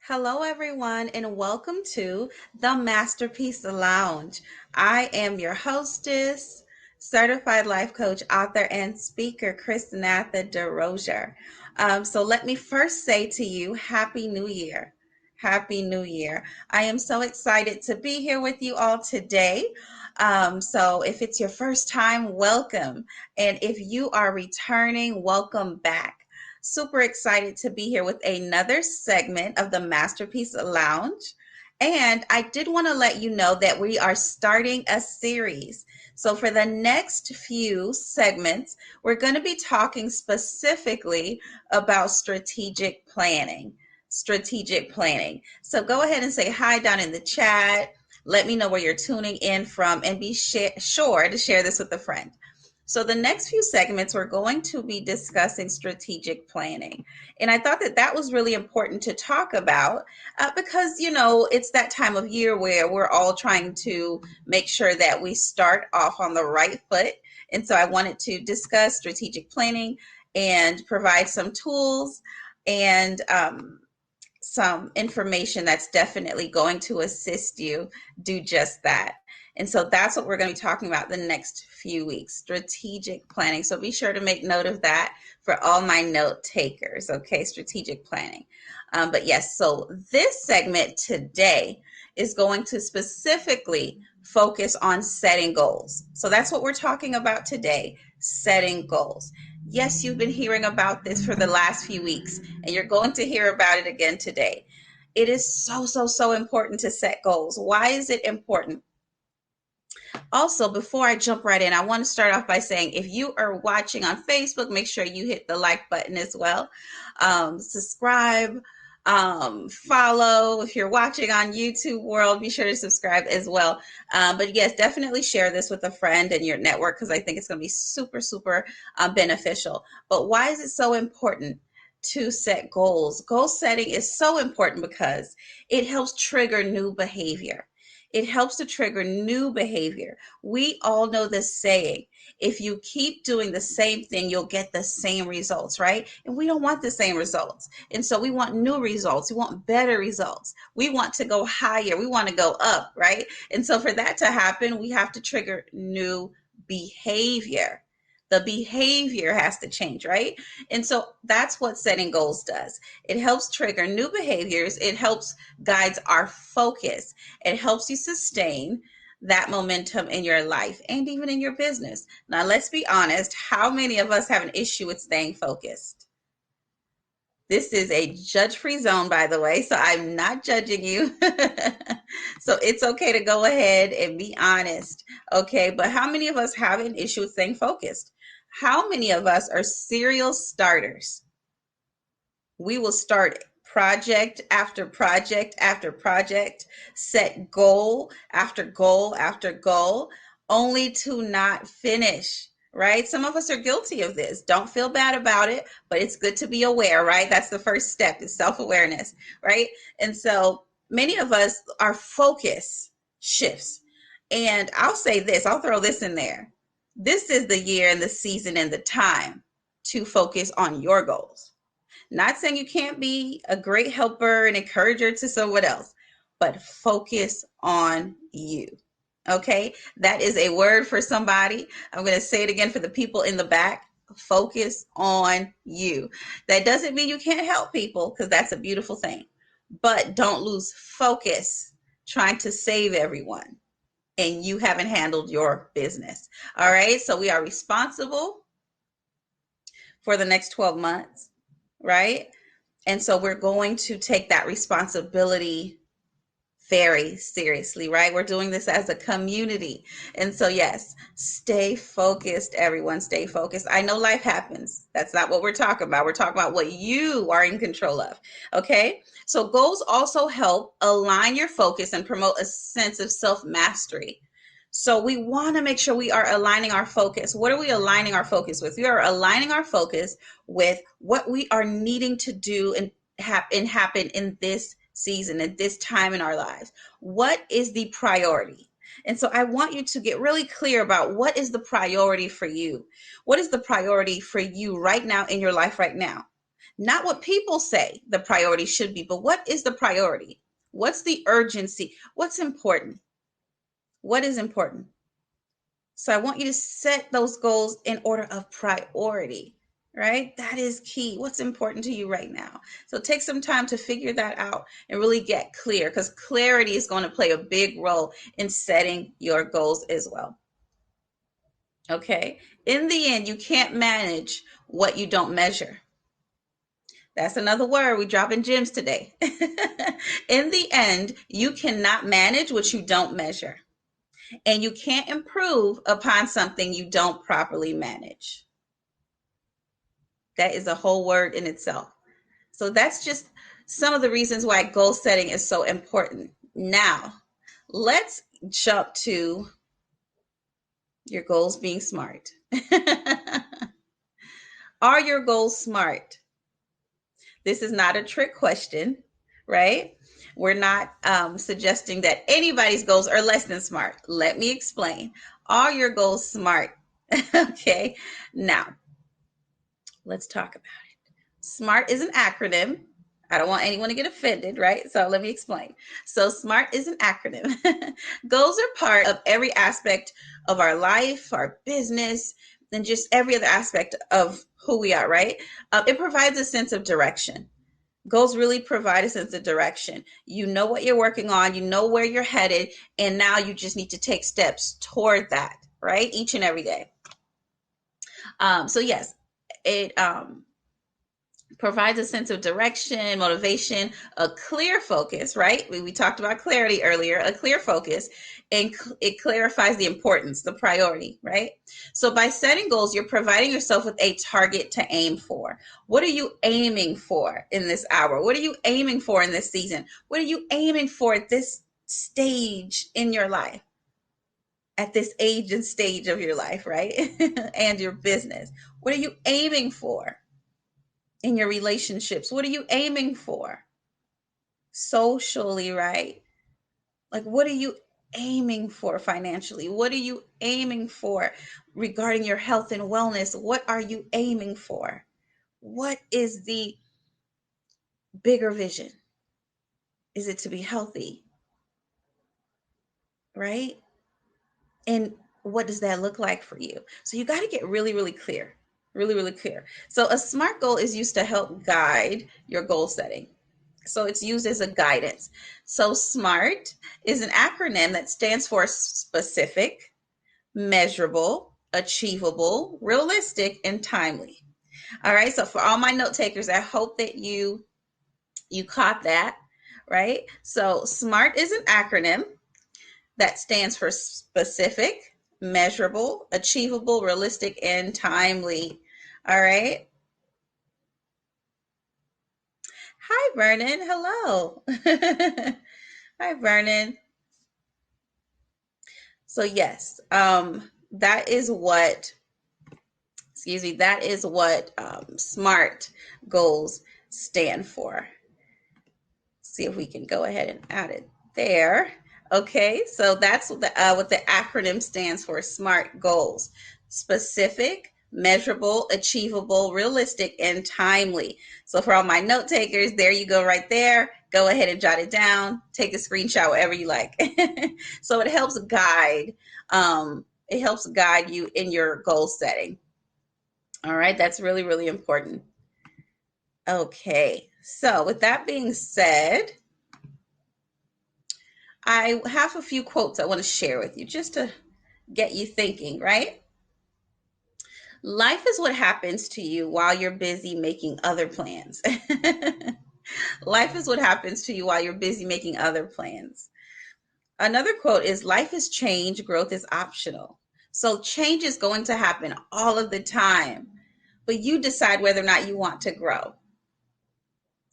Hello, everyone, and welcome to the Masterpiece Lounge. I am your hostess, certified life coach, author, and speaker, Chrisnatha Derosier. So, let me first say to you, Happy New Year. Happy New Year. I am so excited to be here with you all today. So, if it's your first time, welcome. And if you are returning, welcome back. Super excited to be here with another segment of the Masterpiece Lounge. And I did want to let you know that we are starting a series. So, for the next few segments, we're going to be talking specifically about strategic planning. Strategic planning. So, go ahead and say hi down in the chat. Let me know where you're tuning in from and be sure to share this with a friend. So, the next few segments, we're going to be discussing strategic planning. And I thought that that was really important to talk about because, it's that time of year where we're all trying to make sure that we start off on the right foot. And so, I wanted to discuss strategic planning and provide some tools and some information that's definitely going to assist you do just that. And so that's what we're going to be talking about the next few weeks, strategic planning. So be sure to make note of that for all my note takers, okay? Strategic planning. But yes, so this segment today is going to specifically focus on setting goals. So that's what we're talking about today, setting goals. Yes, you've been hearing about this for the last few weeks, and you're going to hear about it again today. It is so important to set goals. Why is it important? Also, before I jump right in, I want to start off by saying if you are watching on Facebook, make sure you hit the like button as well. Subscribe, follow. If you're watching on YouTube world, be sure to subscribe as well. But yes, definitely share this with a friend in your network because I think it's going to be super beneficial. But why is it so important to set goals? Goal setting is so important because it helps trigger new behavior. It helps to trigger new behavior. We all know this saying, if you keep doing the same thing, you'll get the same results, right? And we don't want the same results. And so we want new results. We want better results. We want to go higher. We want to go up, right? And so for that to happen, we have to trigger new behavior. The behavior has to change, right? And so that's what setting goals does. It helps trigger new behaviors. It helps guides our focus. It helps you sustain that momentum in your life and even in your business. Now, let's be honest. How many of us have an issue with staying focused? This is a judge-free zone, by the way, so I'm not judging you. So it's okay to go ahead and be honest, okay? But how many of us have an issue with staying focused? How many of us are serial starters? We will start project after project after project, set goal after goal after goal, only to not finish, right? Some of us are guilty of this. Don't feel bad about it, but it's good to be aware, right? That's the first step is self-awareness, right? And so many of us, our focus shifts. And I'll say this, I'll throw this in there. This is the year and the season and the time to focus on your goals. Not saying you can't be a great helper and encourager to someone else, but focus on you. Okay, that is a word for somebody. I'm going to say it again for the people in the back. Focus on you. That doesn't mean you can't help people because that's a beautiful thing, but don't lose focus trying to save everyone and you haven't handled your business. All right, so we are responsible for the next 12 months, right? And so we're going to take that responsibility very seriously, right? We're doing this as a community. And so, yes, stay focused, everyone. Stay focused. I know life happens. That's not what we're talking about. We're talking about what you are in control of. Okay. So, goals also help align your focus and promote a sense of self mastery. So we want to make sure we are aligning our focus. What are we aligning our focus with? We are aligning our focus with what we are needing to do and happen in this season, at this time in our lives. What is the priority? And so I want you to get really clear about what is the priority for you. What is the priority for you right now in your life right now? Not what people say the priority should be, but what is the priority? What's the urgency? What's important? What is important? So I want you to set those goals in order of priority, right? That is key. What's important to you right now? So take some time to figure that out and really get clear, because clarity is going to play a big role in setting your goals as well. Okay. In the end, you can't manage what you don't measure. That's another word. We dropping gems today. In the end, you cannot manage what you don't measure. And you can't improve upon something you don't properly manage. That is a whole word in itself. So that's just some of the reasons why goal setting is so important. Now, let's jump to your goals being smart. Are your goals smart? This is not a trick question, right? We're not suggesting that anybody's goals are less than smart. Let me explain. Are your goals smart? Okay. Now, let's talk about it. SMART is an acronym. I don't want anyone to get offended, right? So let me explain. So SMART is an acronym. Goals are part of every aspect of our life, our business, and just every other aspect of who we are, right? It provides a sense of direction. Goals really provide a sense of direction. You know what you're working on, you know where you're headed, and now you just need to take steps toward that, right? Each and every day. So yes, it provides a sense of direction, motivation, a clear focus, right? We talked about clarity earlier, a clear focus, and it clarifies the importance, the priority, right? So by setting goals, you're providing yourself with a target to aim for. What are you aiming for in this hour? What are you aiming for in this season? What are you aiming for at this stage in your life? At this age and stage of your life, right? And your business. What are you aiming for? In your relationships, what are you aiming for socially, right? Like, what are you aiming for financially? What are you aiming for regarding your health and wellness? What are you aiming for? What is the bigger vision? Is it to be healthy, right? And what does that look like for you? So you got to get really, really clear, really, really clear. So a SMART goal is used to help guide your goal setting. So it's used as a guidance. So SMART is an acronym that stands for specific, measurable, achievable, realistic, and timely. All right. So for all my note takers, I hope that you caught that, right? So SMART is an acronym that stands for specific, measurable, achievable, realistic, and timely. All right. Hi, Vernon. Hello. Hi, Vernon. So yes, that is what, that is what SMART goals stand for. See if we can go ahead and add it there. Okay, so that's what the acronym stands for, SMART goals. Specific, measurable, achievable, realistic, and timely. So for all my note takers, there you go right there. Go ahead and jot it down. Take a screenshot, whatever you like. So it helps guide. It helps guide you in your goal setting. All right, that's really, really important. Okay, so with that being said, I have a few quotes I want to share with you just to get you thinking, right? Life is what happens to you while you're busy making other plans. Life is what happens to you while you're busy making other plans. Another quote is, life is change, growth is optional. So change is going to happen all of the time, but you decide whether or not you want to grow.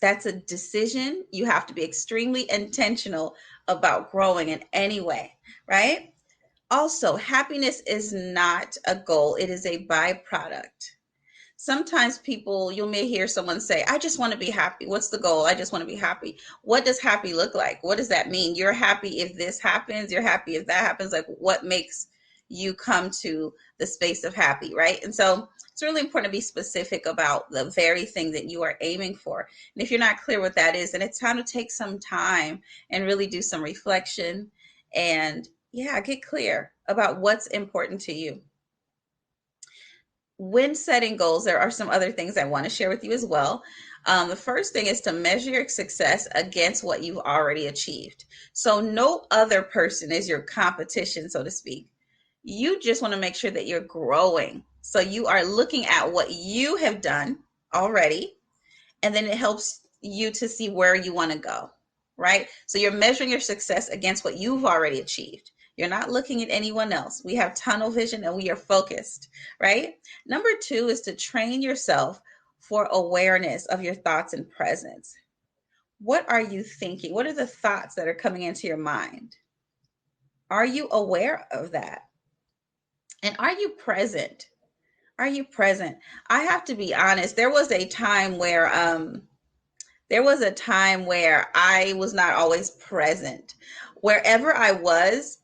That's a decision. You have to be extremely intentional about growing in any way, right? Also, happiness is not a goal, it is a byproduct. Sometimes people, you may hear someone say, I just want to be happy. What's the goal? I just want to be happy. What does happy look like? What does that mean? You're happy if this happens, you're happy if that happens. Like, what makes you come to the space of happy, right? And so it's really important to be specific about the very thing that you are aiming for. And if you're not clear what that is, then it's time to take some time and really do some reflection and, yeah, get clear about what's important to you. When setting goals, there are some other things I want to share with you as well. The first thing is to measure your success against what you've already achieved. So no other person is your competition, so to speak. You just want to make sure that you're growing. So you are looking at what you have done already, and then it helps you to see where you want to go, right? So you're measuring your success against what you've already achieved. You're not looking at anyone else. We have tunnel vision and we are focused, right? Number two is to train yourself for awareness of your thoughts and presence. What are you thinking? What are the thoughts that are coming into your mind? Are you aware of that? And are you present? Are you present? I have to be honest. There was a time where I was not always present. Wherever I was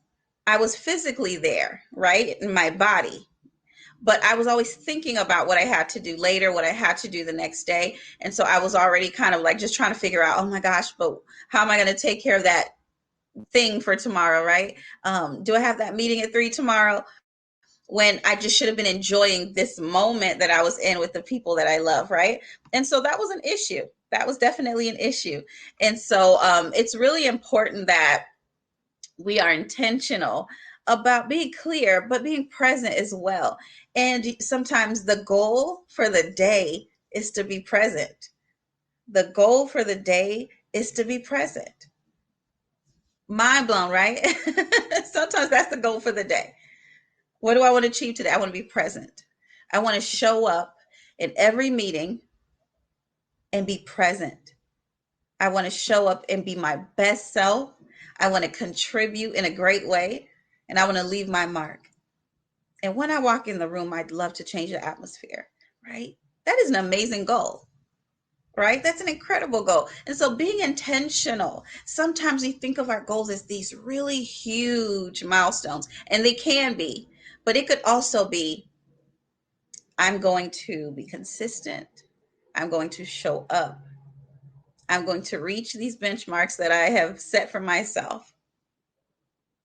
physically there, right? In my body. But I was always thinking about what I had to do later, what I had to do the next day. And so I was already kind of like just trying to figure out, oh my gosh, but how am I going to take care of that thing for tomorrow, right? Do I have that meeting at 3 tomorrow? When I just should have been enjoying this moment that I was in with the people that I love, right? And so that was an issue. That was definitely an issue. And so it's really important that we are intentional about being clear, but being present as well. And sometimes the goal for the day is to be present. The goal for the day is to be present. Mind blown, right? Sometimes that's the goal for the day. What do I want to achieve today? I want to be present. I want to show up in every meeting and be present. I want to show up and be my best self. I want to contribute in a great way, and I want to leave my mark. And when I walk in the room, I'd love to change the atmosphere, right? That is an amazing goal, right? That's an incredible goal. And so being intentional, sometimes we think of our goals as these really huge milestones, and they can be, but it could also be, I'm going to be consistent. I'm going to show up. I'm going to reach these benchmarks that I have set for myself.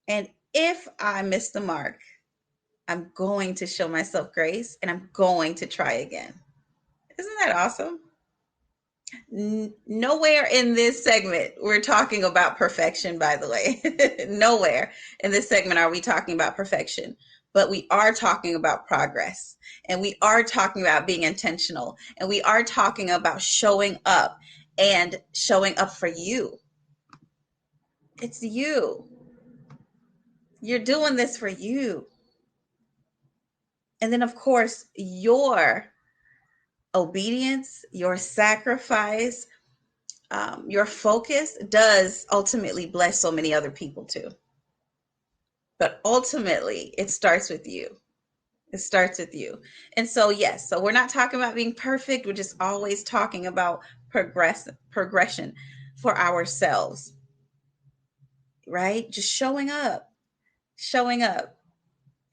And if I miss the mark, I'm going to show myself grace and I'm going to try again. Isn't that awesome? Nowhere in this segment we're talking about perfection, by the way. Nowhere in this segment are we talking about perfection, but we are talking about progress, and we are talking about being intentional, and we are talking about showing up and showing up for you. It's you. You're doing this for you. And then, of course, your obedience, your sacrifice, your focus does ultimately bless so many other people too. But ultimately, it starts with you. It starts with you. And so, yes, so we're not talking about being perfect. We're just always talking about progression for ourselves, right? Just showing up,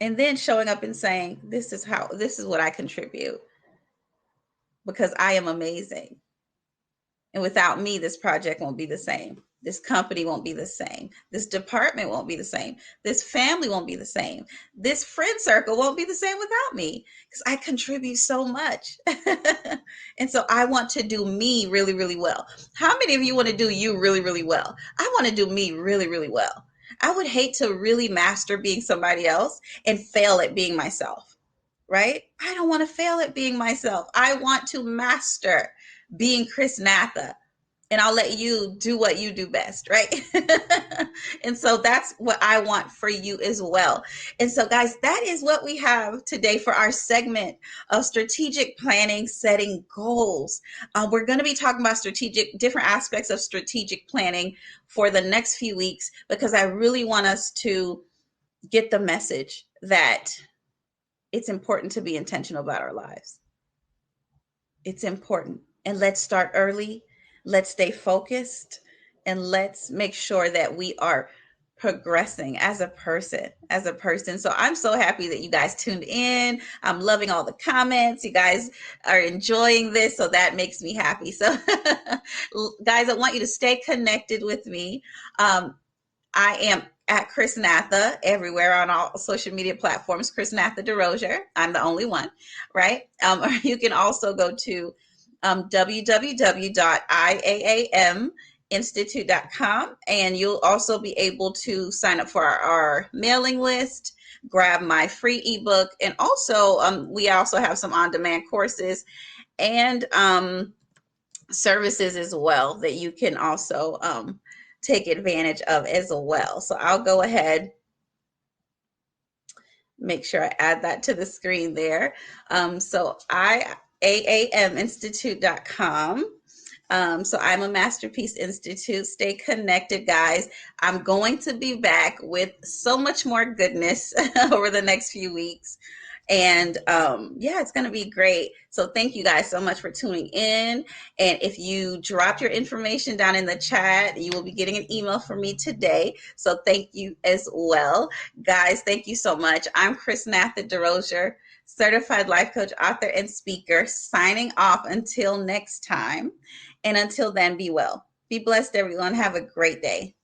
and then showing up and saying, this is what I contribute because I am amazing. And without me, this project won't be the same. This company won't be the same. This department won't be the same. This family won't be the same. This friend circle won't be the same without me because I contribute so much. And so I want to do me really, really well. How many of you want to do you really, really well? I want to do me really, really well. I would hate to really master being somebody else and fail at being myself, right? I don't want to fail at being myself. I want to master being Chrisnatha, and I'll let you do what you do best, right? And so that's what I want for you as well. And so, guys, that is what we have today for our segment of strategic planning, setting goals. We're going to be talking about different aspects of strategic planning for the next few weeks because I really want us to get the message that it's important to be intentional about our lives. It's important. And let's start early. Let's stay focused. And let's make sure that we are progressing as a person. So I'm so happy that you guys tuned in. I'm loving all the comments. You guys are enjoying this, so that makes me happy. So guys, I want you to stay connected with me. I am at Chrisnatha everywhere on all social media platforms. Chrisnatha Derosier. I'm the only one, right? Or you can also go to www.iaaminstitute.com, and you'll also be able to sign up for our mailing list, grab my free ebook, and also we also have some on-demand courses and services as well that you can also take advantage of as well. So I'll go ahead, make sure I add that to the screen there. So iaaminstitute.com. So I'm a Masterpiece Institute. Stay connected, guys. I'm going to be back with so much more goodness over the next few weeks. And yeah, it's going to be great. So thank you guys so much for tuning in. And if you dropped your information down in the chat, you will be getting an email from me today. So thank you as well. Guys, thank you so much. I'm Chrisnatha Derosier, certified life coach, author, and speaker, signing off until next time. And until then, be well. Be blessed, everyone. Have a great day.